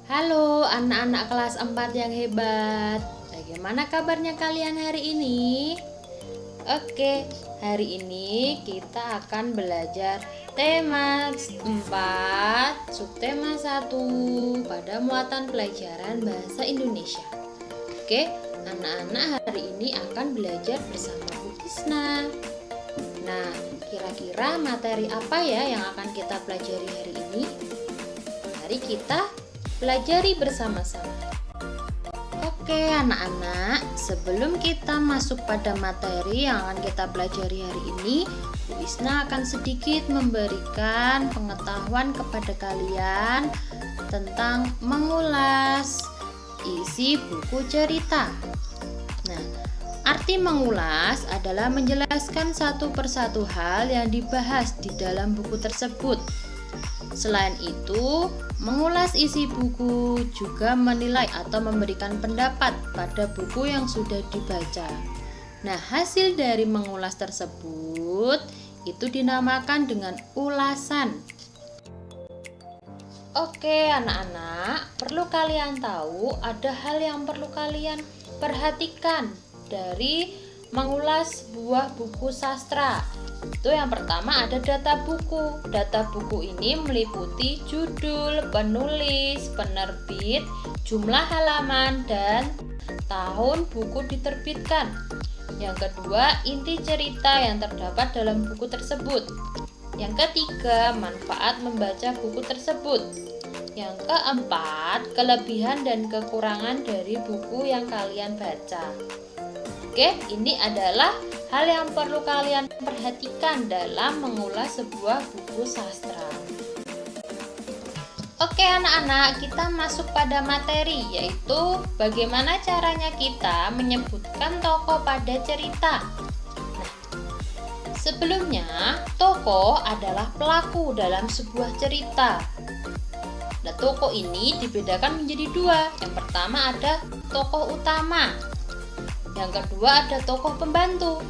Halo anak-anak kelas 4 yang hebat. Bagaimana kabarnya kalian hari ini? Oke, hari ini kita akan belajar tema 4, subtema 1 pada muatan pelajaran bahasa Indonesia. Oke, anak-anak hari ini akan belajar bersama Bu Tisna. Nah, kira-kira materi apa ya yang akan kita pelajari hari ini? Mari kita pelajari bersama-sama. Oke anak-anak, sebelum kita masuk pada materi yang akan kita pelajari hari ini, Bu Isna akan sedikit memberikan pengetahuan kepada kalian tentang mengulas isi buku cerita. Nah, arti mengulas adalah menjelaskan satu persatu hal yang dibahas di dalam buku tersebut. Selain itu, mengulas isi buku juga menilai atau memberikan pendapat pada buku yang sudah dibaca. Nah, hasil dari mengulas tersebut itu dinamakan dengan ulasan. Oke, anak-anak, perlu kalian tahu ada hal yang perlu kalian perhatikan dari mengulas sebuah buku sastra. Itu yang pertama ada data buku. Data buku ini meliputi judul, penulis, penerbit, jumlah halaman, dan tahun buku diterbitkan. Yang kedua, inti cerita yang terdapat dalam buku tersebut. Yang ketiga, manfaat membaca buku tersebut. Yang keempat, kelebihan dan kekurangan dari buku yang kalian baca. Oke, ini adalah hal yang perlu kalian perhatikan dalam mengulas sebuah buku sastra. Oke anak-anak, kita masuk pada materi, yaitu bagaimana caranya kita menyebutkan tokoh pada cerita. Nah, sebelumnya, tokoh adalah pelaku dalam sebuah cerita. Nah, tokoh ini dibedakan menjadi dua. Yang pertama ada tokoh utama. Yang kedua ada tokoh pembantu.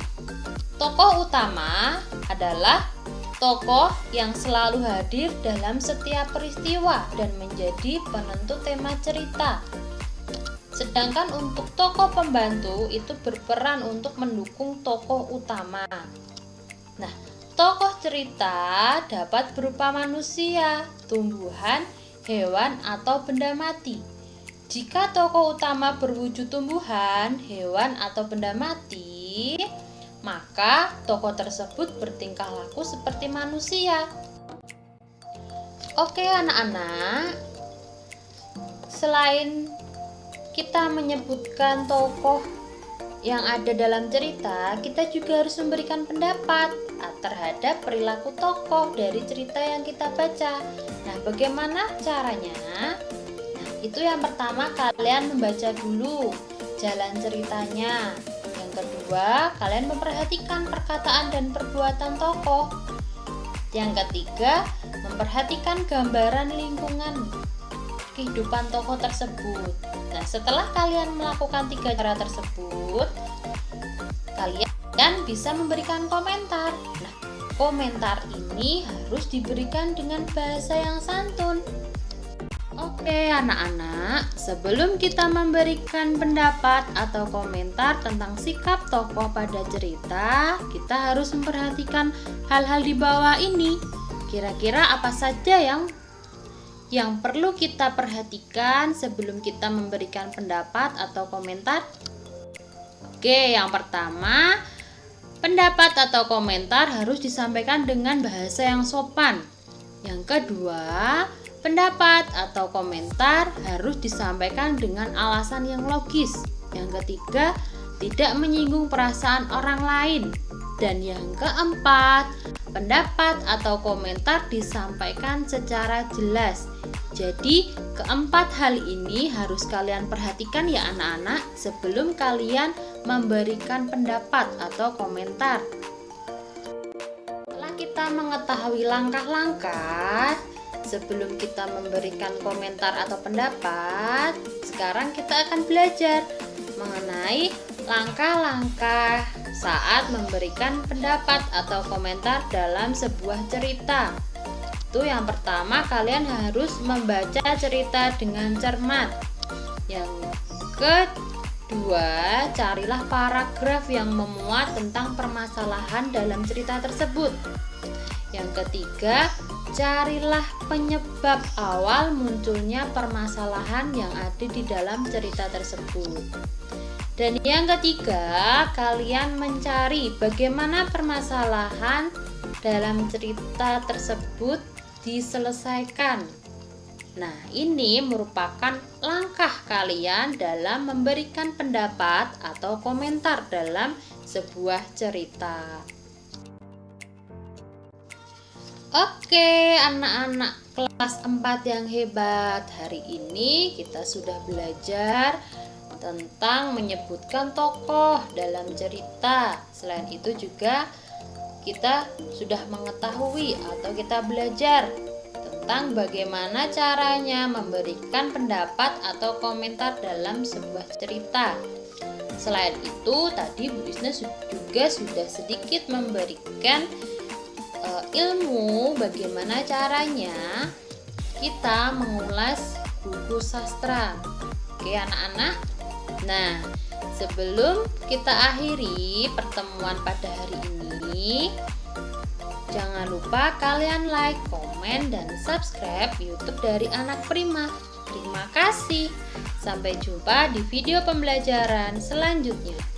Tokoh utama adalah tokoh yang selalu hadir dalam setiap peristiwa dan menjadi penentu tema cerita. Sedangkan untuk tokoh pembantu itu berperan untuk mendukung tokoh utama. Nah, tokoh cerita dapat berupa manusia, tumbuhan, hewan, atau benda mati. Jika tokoh utama berwujud tumbuhan, hewan, atau benda mati, maka tokoh tersebut bertingkah laku seperti manusia. Oke anak-anak, selain kita menyebutkan tokoh yang ada dalam cerita, kita juga harus memberikan pendapat terhadap perilaku tokoh dari cerita yang kita baca. Nah, bagaimana caranya? Itu yang pertama, kalian membaca dulu jalan ceritanya. Yang kedua, kalian memperhatikan perkataan dan perbuatan tokoh. Yang ketiga, memperhatikan gambaran lingkungan kehidupan tokoh tersebut. Nah, setelah kalian melakukan 3 cara tersebut, kalian bisa memberikan komentar. Nah, komentar ini harus diberikan dengan bahasa yang santun. Oke anak-anak, sebelum kita memberikan pendapat atau komentar tentang sikap tokoh pada cerita, kita harus memperhatikan hal-hal di bawah ini. Kira-kira apa saja yang perlu kita perhatikan sebelum kita memberikan pendapat atau komentar? Oke, yang pertama, pendapat atau komentar harus disampaikan dengan bahasa yang sopan. Yang kedua, pendapat atau komentar harus disampaikan dengan alasan yang logis. Yang ketiga, tidak menyinggung perasaan orang lain. Dan yang keempat, pendapat atau komentar disampaikan secara jelas. Jadi, keempat hal ini harus kalian perhatikan ya anak-anak sebelum kalian memberikan pendapat atau komentar. Setelah kita mengetahui langkah-langkah sebelum kita memberikan komentar atau pendapat, sekarang kita akan belajar mengenai langkah-langkah saat memberikan pendapat atau komentar dalam sebuah cerita. itu yang pertama kalian harus membaca cerita dengan cermat. Yang kedua, carilah paragraf yang memuat tentang permasalahan dalam cerita tersebut. Yang ketiga, carilah penyebab awal munculnya permasalahan yang ada di dalam cerita tersebut. Dan yang ketiga, kalian mencari bagaimana permasalahan dalam cerita tersebut diselesaikan. Nah, ini merupakan langkah kalian dalam memberikan pendapat atau komentar dalam sebuah cerita. Oke, anak-anak kelas 4 yang hebat, hari ini kita sudah belajar tentang menyebutkan tokoh dalam cerita. Selain itu juga kita sudah mengetahui atau kita belajar tentang bagaimana caranya memberikan pendapat atau komentar dalam sebuah cerita. Selain itu, tadi Bu Isna juga sudah sedikit memberikan ilmu bagaimana caranya kita mengulas buku sastra. Oke anak-anak. Nah, sebelum kita akhiri pertemuan pada hari ini, jangan lupa kalian like, komen, dan subscribe YouTube dari Anak Prima. Terima kasih. Sampai jumpa di video pembelajaran selanjutnya.